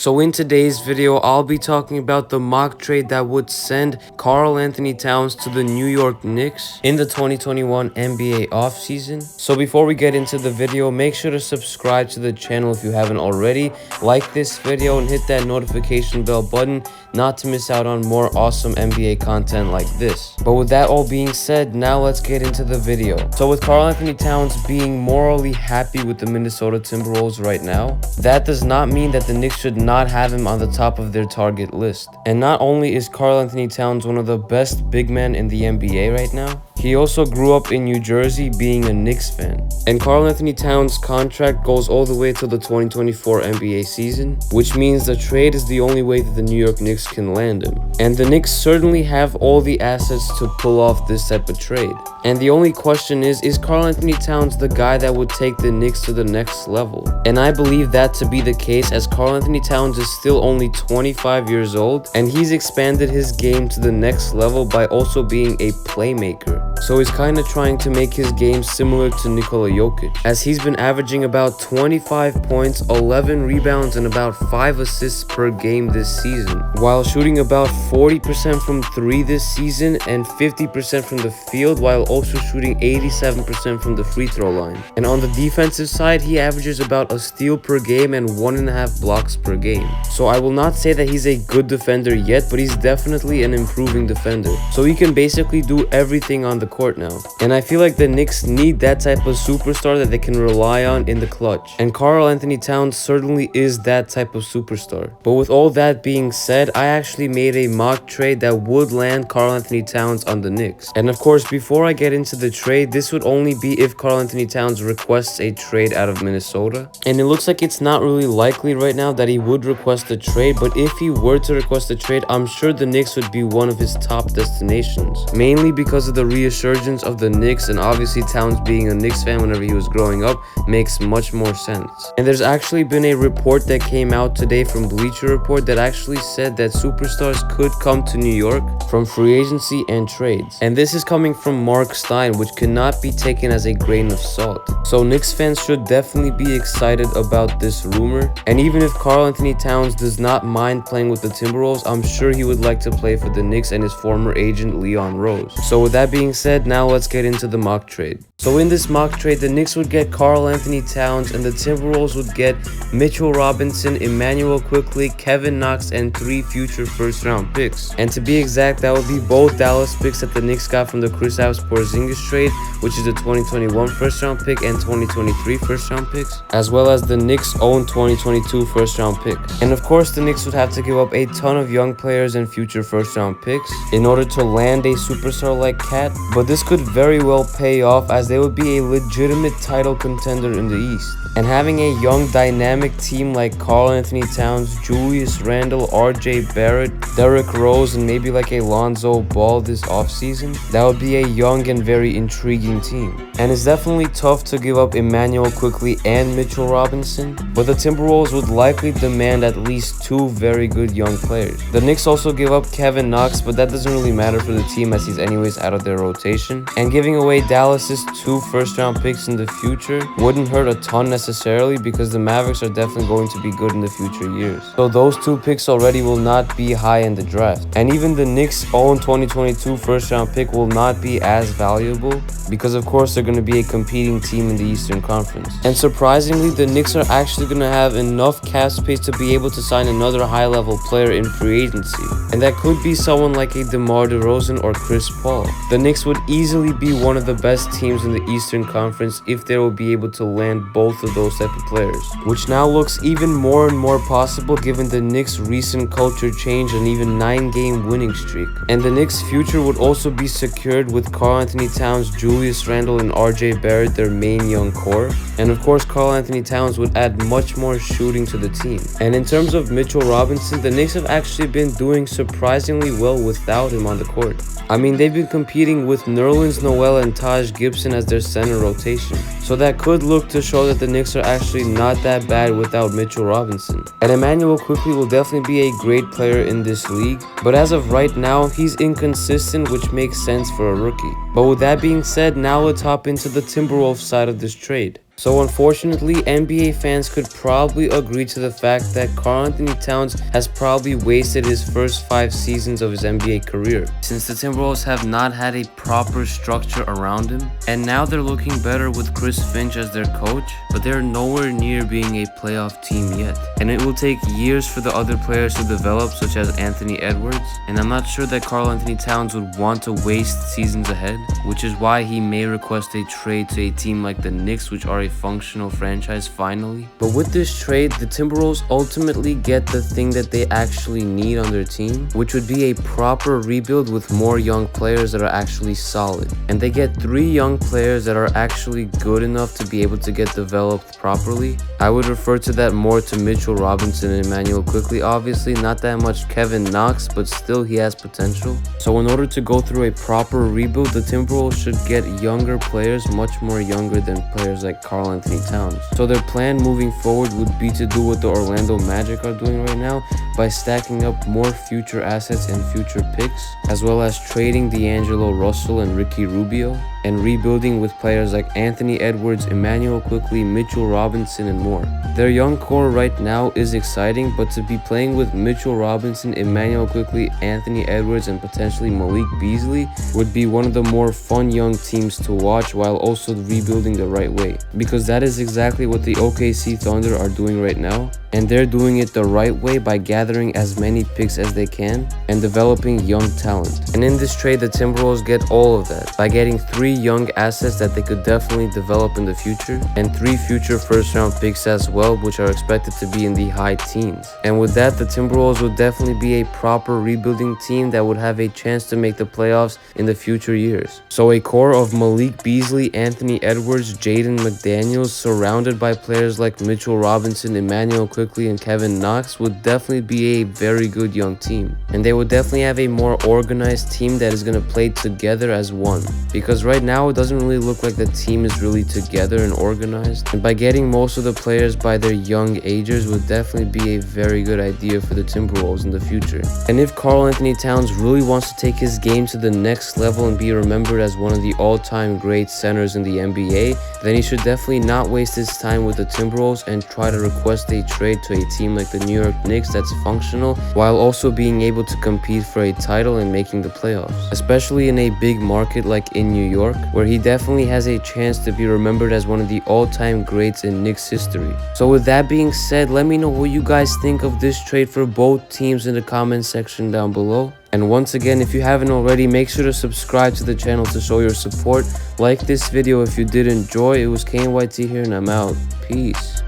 So in today's video, I'll be talking about the mock trade that would send Karl Anthony-Towns to the New York Knicks in the 2021 NBA offseason. So before we get into the video, make sure to subscribe to the channel if you haven't already. Like this video and hit that notification bell button not to miss out on more awesome NBA content like this. But with that all being said, now let's get into the video. So with Karl Anthony-Towns being morally happy with the Minnesota Timberwolves right now, that does not mean that the Knicks should not have him on the top of their target list. And not only is Karl Anthony-Towns one of the best big men in the NBA right now, he also grew up in New Jersey being a Knicks fan. And Karl Anthony-Towns' contract goes all the way till the 2024 NBA season, which means the trade is the only way that the New York Knicks can land him. And the Knicks certainly have all the assets to pull off this type of trade. And the only question is Karl Anthony-Towns the guy that would take the Knicks to the next level? And I believe that to be the case, as Karl Anthony-Towns is still only 25 years old, and he's expanded his game to the next level by also being a playmaker. So he's kind of trying to make his game similar to Nikola Jokic, as he's been averaging about 25 points, 11 rebounds, and about 5 assists per game this season, while shooting about 40% from 3 this season and 50% from the field, while also shooting 87% from the free throw line. And on the defensive side, he averages about a steal per game and 1.5 blocks per game. So I will not say that he's a good defender yet, but he's definitely an improving defender. So he can basically do everything on the court now. And I feel like the Knicks need that type of superstar that they can rely on in the clutch. And Karl Anthony-Towns certainly is that type of superstar. But with all that being said, I actually made a mock trade that would land Karl Anthony-Towns on the Knicks. And of course, before I get into the trade, this would only be if Karl Anthony-Towns requests a trade out of Minnesota. And it looks like it's not really likely right now that he would request a trade, but if he were to request a trade, I'm sure the Knicks would be one of his top destinations. Mainly because of the resurgence of the Knicks, and obviously Towns being a Knicks fan whenever he was growing up makes much more sense. And there's actually been a report that came out today from Bleacher Report that actually said that superstars could come to New York from free agency and trades. And this is coming from Mark Stein, which cannot be taken as a grain of salt. So Knicks fans should definitely be excited about this rumor. And even if Karl Anthony-Towns does not mind playing with the Timberwolves, I'm sure he would like to play for the Knicks and his former agent Leon Rose. So with that being said, now let's get into the mock trade. So in this mock trade, the Knicks would get Karl Anthony-Towns and the Timberwolves would get Mitchell Robinson, Immanuel Quickley, Kevin Knox, and 3 future first-round picks. And to be exact, that would be both Dallas picks that the Knicks got from the Kristaps Porzingis trade, which is the 2021 first-round pick and 2023 first-round picks, as well as the Knicks' own 2022 first-round pick. And of course, the Knicks would have to give up a ton of young players and future first-round picks in order to land a superstar like Cat, but this could very well pay off, as they would be a legitimate title contender in the East. And having a young dynamic team like Karl Anthony-Towns, Julius Randle, RJ Barrett, Derrick Rose, and maybe like a Lonzo Ball this offseason, that would be a young and very intriguing team. And it's definitely tough to give up Immanuel Quickley and Mitchell Robinson, but the Timberwolves would likely demand at least 2 very good young players. The Knicks also give up Kevin Knox, but that doesn't really matter for the team as he's anyways out of their rotation. And giving away Dallas's 2 first-round picks in the future wouldn't hurt a ton necessarily, because the Mavericks are definitely going to be good in the future years. So those 2 picks already will not be high in the draft. And even the Knicks' own 2022 first-round pick will not be as valuable, because of course they're going to be a competing team in the Eastern Conference. And surprisingly, the Knicks are actually going to have enough cap space to be able to sign another high-level player in free agency. And that could be someone like a DeMar DeRozan or Chris Paul. The Knicks would easily be one of the best teams in the Eastern Conference if they will be able to land both of those type of players, which now looks even more and more possible given the Knicks' recent culture change and even 9-game winning streak. And the Knicks' future would also be secured with Karl Anthony-Towns, Julius Randle, and RJ Barrett, their main young core. And of course, Karl Anthony-Towns would add much more shooting to the team. And in terms of Mitchell Robinson, the Knicks have actually been doing surprisingly well without him on the court. I mean, they've been competing with Nerlens Noel and Taj Gibson as their center rotation. So that could look to show that the Knicks are actually not that bad without Mitchell Robinson. And Immanuel Quickley will definitely be a great player in this league, but as of right now, he's inconsistent, which makes sense for a rookie. But with that being said, now let's hop into the Timberwolves side of this trade. So unfortunately, NBA fans could probably agree to the fact that Karl Anthony-Towns has probably wasted his first 5 seasons of his NBA career, since the Timberwolves have not had a proper structure around him, and now they're looking better with Chris Finch as their coach, but they're nowhere near being a playoff team yet. And it will take years for the other players to develop, such as Anthony Edwards, and I'm not sure that Karl Anthony-Towns would want to waste seasons ahead, which is why he may request a trade to a team like the Knicks, which are a functional franchise finally. But with this trade, the Timberwolves ultimately get the thing that they actually need on their team, which would be a proper rebuild with more young players that are actually solid. And they get 3 young players that are actually good enough to be able to get developed properly. I would refer to that more to Mitchell Robinson and Immanuel Quickley. Obviously not that much Kevin Knox, but still he has potential. So in order to go through a proper rebuild, the Timberwolves should get younger players, much more younger than players like Karl Anthony-Towns. So their plan moving forward would be to do what the Orlando Magic are doing right now by stacking up more future assets and future picks, as well as trading D'Angelo Russell and Ricky Rubio, and rebuilding with players like Anthony Edwards, Immanuel Quickley, Mitchell Robinson, and more. Their young core right now is exciting, but to be playing with Mitchell Robinson, Immanuel Quickley, Anthony Edwards, and potentially Malik Beasley would be one of the more fun young teams to watch, while also rebuilding the right way. Because that is exactly what the OKC Thunder are doing right now, and they're doing it the right way by gathering as many picks as they can and developing young talent. And in this trade, the Timberwolves get all of that by getting 3 young assets that they could definitely develop in the future, and 3 future first-round picks as well, which are expected to be in the high teens. And with that, the Timberwolves would definitely be a proper rebuilding team that would have a chance to make the playoffs in the future years. So a core of Malik Beasley, Anthony Edwards, Jaden McDaniels, surrounded by players like Mitchell Robinson, Immanuel Quickley, and Kevin Knox would definitely be a very good young team. And they would definitely have a more organized team that is going to play together as one. Because right now it doesn't really look like the team is really together and organized. And by getting most of the players by their young ages would definitely be a very good idea for the Timberwolves in the future. And if Karl Anthony-Towns really wants to take his game to the next level and be remembered as one of the all-time great centers in the NBA, then he should definitely not waste his time with the Timberwolves and try to request a trade to a team like the New York Knicks that's functional, while also being able to compete for a title and making the playoffs. Especially in a big market like in New York, where he definitely has a chance to be remembered as one of the all-time greats in Knicks history. So with that being said, let me know what you guys think of this trade for both teams in the comment section down below. And once again, if you haven't already, make sure to subscribe to the channel to show your support. Like this video if you did enjoy. It was KNYT here, and I'm out. Peace.